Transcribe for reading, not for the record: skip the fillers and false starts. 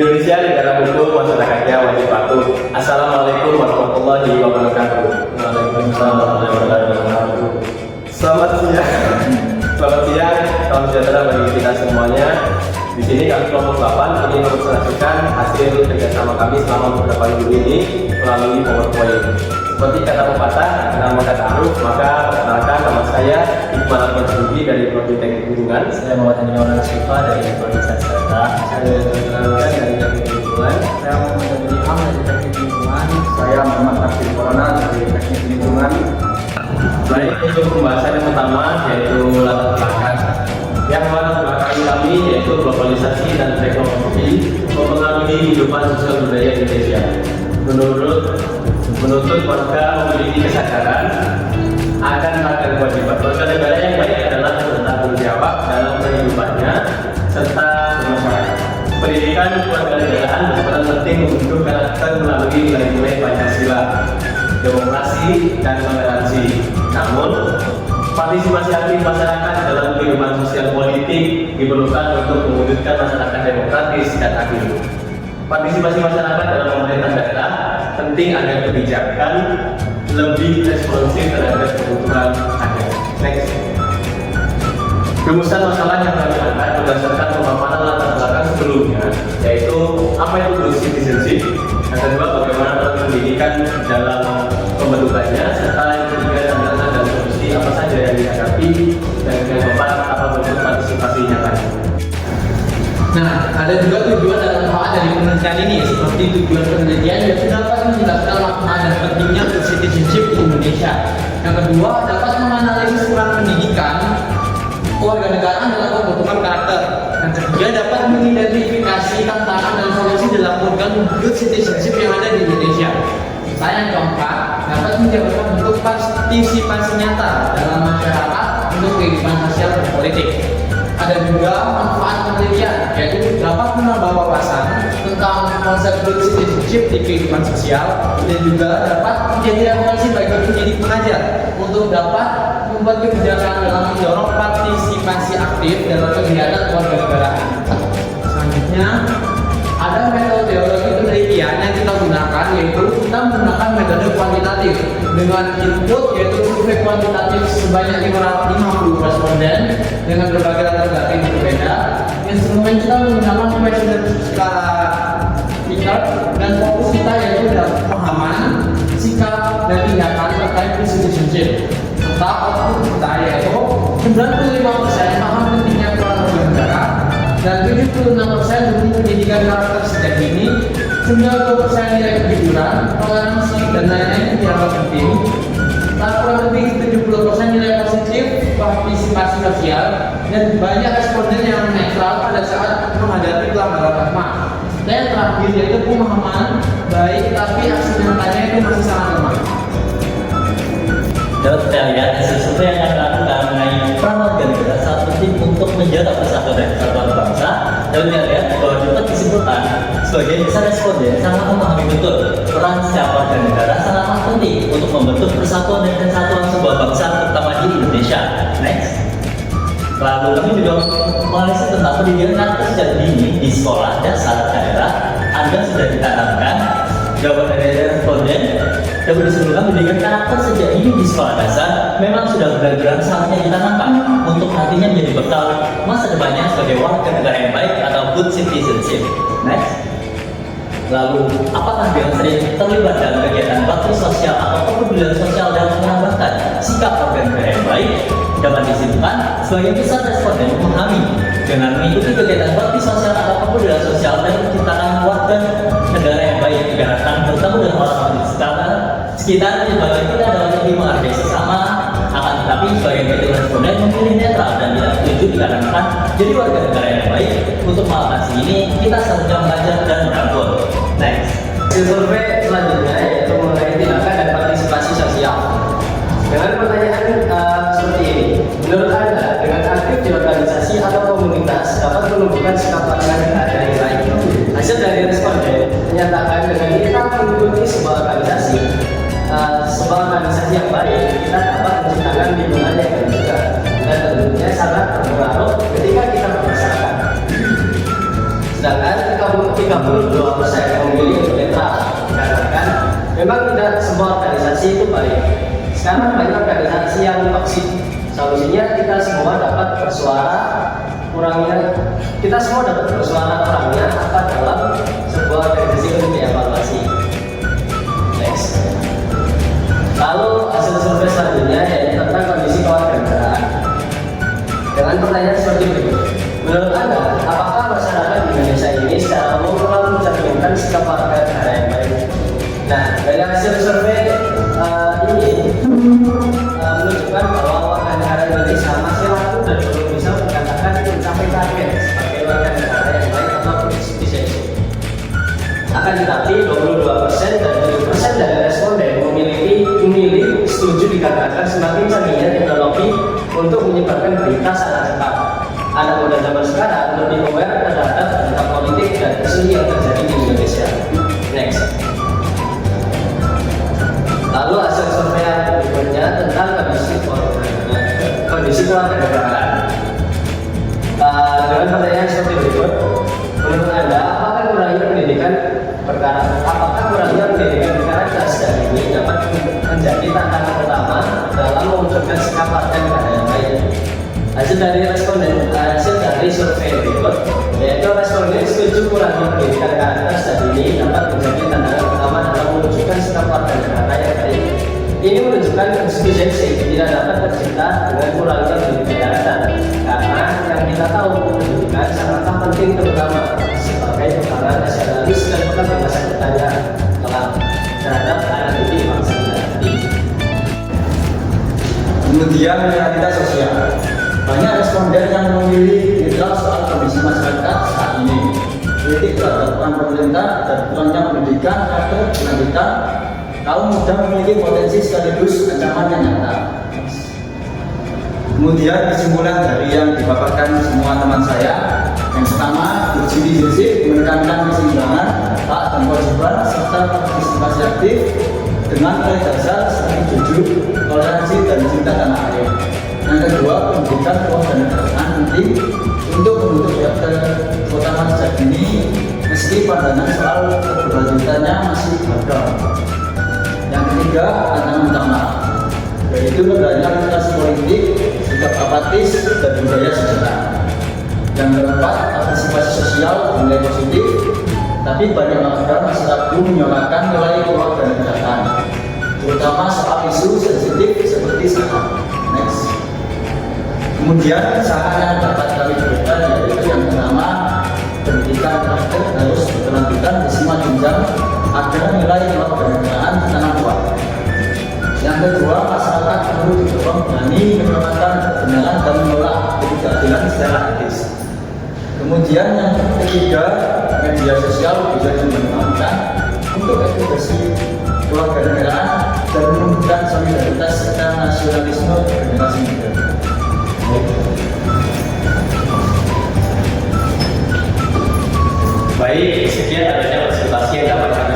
Indonesia negara hukum, masyarakatnya wajib patuh. Assalamualaikum warahmatullahi wabarakatuh. Waalaikumsalam warahmatullahi wabarakatuh. Selamat siang, salam sejahtera bagi kita semuanya. Di sini kami kelompok 8 ingin mempresentasikan hasil kerjasama kami selama beberapa minggu ini melalui PowerPoint. Seperti kata pepatah, nama kata aruf, maka perkenalkan nama saya Iqbal Al-Masudi dari Prodi Teknik Lingkungan. Saya Muhammad Andi Maulana Syifa dari Prodi Sastra. Saya Terlalukan dari Teknik Lingkungan. Saya Muhammad Andi Ilham dari Teknik Lingkungan. Saya Muhammad Abdul Corona dari Teknik Lingkungan. Baik, untuk pembahasan yang pertama yaitu latar belakang. Yang latar belakang kami yaitu globalisasi dan teknologi mempengaruhi kehidupan sosial budaya Indonesia. Menuntut warga memiliki kesadaran akan hak dan kewajiban warga negara yang baik adalah bertanggung jawab dalam kehidupannya serta bermasyarakat. Pendidikan kewarganegaraan berperan penting membentuk karakter melalui nilai-nilai Pancasila, demokrasi, dan toleransi. Namun, partisipasi aktif masyarakat dalam kehidupan sosial politik diperlukan untuk mewujudkan masyarakat demokratis dan adil. Partisipasi masyarakat dalam pemerintahan daerah penting agar kebijakan lebih responsif terhadap kebutuhan rakyat. Next. Rumusan masalah yang kami angkat berdasarkan pemaparan latar belakang sebelumnya, yaitu apa itu good citizenship, yang kedua bagaimana peran pendidikan dalam pembentukannya, serta yang ketiga tantangan dan solusi apa saja yang dihadapi, dan yang keempat apa bentuk partisipasi nyatanya. Nah, ada juga tujuan dan manfaat dari penelitian ini, seperti tujuan penelitian yang dapat menjelaskan makna dan pentingnya good citizenship di Indonesia. Yang kedua, dapat menganalisis peran pendidikan kewarganegaraan dalam pembentukan karakter. Yang ketiga, dapat mengidentifikasi tantangan dan solusi dalam program good citizenship yang ada di Indonesia. Dan yang keempat, dapat menjabarkan bentuk partisipasi nyata dalam masyarakat untuk kehidupan sosial dan politik. Ada juga manfaat penelitian, yaitu dapat menambah wawasan tentang konsep good citizenship di kehidupan sosial dan juga dapat menjadi referensi bagi pendidik pengajar untuk dapat membuat kebijakan dalam mendorong partisipasi aktif dalam kegiatan kewarganegaraan. Selanjutnya, ada metode teologi penelitian yang kita gunakan, yaitu kita menggunakan metode kuantitatif dengan input yaitu survei kuantitatif sebanyak 550 responden dengan berbagai latar belakang yang berbeda. Instrumen kita menggunakan metode skala Likert dan fokus kita yaitu dalam pemahaman, sikap, dan tindakan terkait good citizenship. Serta output kita yaitu 95% paham pentingnya peran warga negara dan 76% dukung pendidikan karakter sejak dini, 90% nilai kejujuran, toleransi, dan lain-lain yang dianggap penting, dan kurang lebih 70% nilai positif partisipasi sosial, dan banyak responden yang netral pada saat menghadapi pelanggaran HAM. Dan yang terakhir yaitu pemahaman baik, tapi aksi nyatanya itu masih sangat lemah. Dapat kita lihat hasil survei yang akan dilakukan mengenai peran warga negara sangat penting untuk menjaga persatuan dan kesatuan bangsa. Dapat kita lihat bahwa dapat disimpulkan sebagian besar responden sangat memahami betul peran setiap warga negara sangatlah penting untuk membentuk persatuan dan kesatuan sebuah bangsa, terutama di Indonesia. Next. Lalu kami juga menganalisis tentang pendidikan karakter sejak dini di sekolah dasar daerah. Anda sudah ditanamkan. Jawaban dari responden dapat disimpulkan pendidikan karakter sejak dini di sekolah dasar memang sudah benar-benar saatnya ditanamkan untuk nantinya menjadi bekal masa depannya sebagai warga negara yang baik atau good citizenship. Next. Lalu, apakah dengan sering terlibat dalam kegiatan bakti sosial atau kepedulian sosial dan menambahkan sikap warga negara yang baik? Dapat disimpulkan sebagian besar responden memahami dengan mengikuti kegiatan bakti sosial atau kepedulian sosial dan menciptakan warga negara yang baik diharapkan bertemu dengan orang-orang di sekitar menyebabkan kita dapat lebih menghargai sesama. Akan tetapi sebagian kecil responden memilih netral dan tidak setuju dikarenakan jadi warga negara yang baik. Untuk mengatasi ini kita seharusnya mengajar dan merangkul. Next. Survei selanjutnya yaitu mengenai tindakan dan partisipasi sosial. Dengan pertanyaan seperti ini, menurut Anda dengan aktif di organisasi atau komunitas dapat menumbuhkan sikap warga negara yang baik? Hasil dari responden menyatakan dengan kita mengikuti sebuah organisasi yang baik, kita dapat menciptakan lingkungan yang baik juga, dan tentunya sangat berpengaruh ketika kita bermasyarakat. Sedangkan 30% 62% memilih untuk netral, dikarenakan memang tidak semua organisasi itu baik. Sekarang banyak organisasi yang toksik. Solusinya kita semua dapat bersuara kurangnya, apa dalam sebuah organisasi untuk dievaluasi. Next. Lalu hasil survei selanjutnya yaitu tentang kondisi kewarganegaraan. Dengan pertanyaan seperti berikut. Menurut Anda, apakah masyarakat di Indonesia ini secara umum telah mencerminkan sikap warga negara yang baik? Nah, dari hasil survei ini menunjukkan bahwa warga negara Indonesia masih ragu dan belum bisa dikatakan mencapai target sebagai warga negara yang baik atau citizenship. Akan tetapi 22% dan 7% dari responden memilih setuju dikatakan semakin canggihnya teknologi untuk menyebarkan berita sangat cepat. Anak muda zaman sekarang lebih aware terhadap berita politik dan isu yang terjadi di Indonesia. Next. Lalu hasil survei yang berikutnya tentang kondisi kewarganegaraan. Dengan pertanyaan seperti berikut, menurut Anda apakah kurangnya pendidikan perkara dasar ini dapat menjadi tantangan utama dalam mewujudkan sikap warga negara yang baik? Hasil dari survei berikut, yaitu responden setuju kurangnya pendidikan karakter dan ini dapat menjadi tantangan utama dalam mewujudkan sikap warga negara yang baik. Ini menunjukkan citizenship tidak dapat tercipta dengan kurangnya pendidikan karakter, karena yang kita tahu pendidikan sangatlah penting terutama sebagai perkara nasionalis dan kebebasan bertanya terhadap anak didik bangsa kita nanti. Kemudian realitas sosial. Banyak responden yang memilih netral soal kondisi masyarakat saat ini. Kritik terhadap peran pemerintah dan kurangnya pendidikan atau pendidikan kaum muda memiliki potensi sekaligus ancaman yang nyata. Kemudian kesimpulan dari yang dipaparkan semua teman saya, yang pertama, citizenship menekankan keseimbangan hak dan kewajiban serta partisipasi aktif dengan nilai dasar seperti jujur, toleransi dan cinta tanah air. Yang kedua, pendidikan kewarganegaraan penting untuk membentuk kota masa kini meski pandangan soal keberlanjutannya masih gagal. Yang ketiga, tantangan utama yaitu rendahnya literasi politik, sikap apatis dan budaya sejarah. Yang keempat, partisipasi sosial nilai positif, tapi banyak warga masih ragu menyamakan nilai kewarganegaraan, terutama soal isu sensitif seperti saham. Next. Kemudian saran yang dapat kami berikan yaitu yang pertama, pendidikan karakter harus berkelanjutan di semua jenjang agar nilai kewarganegaraan tanah kuat. Yang kedua, masyarakat perlu didorong berani menyuarakan kebenaran dan menolak ketidakadilan secara etis. Kemudian yang ketiga, media sosial bisa dimanfaatkan untuk edukasi kewarganegaraan dan menumbuhkan solidaritas serta nasionalisme generasi muda. Baik, sekian adanya presentasi yang dapat kami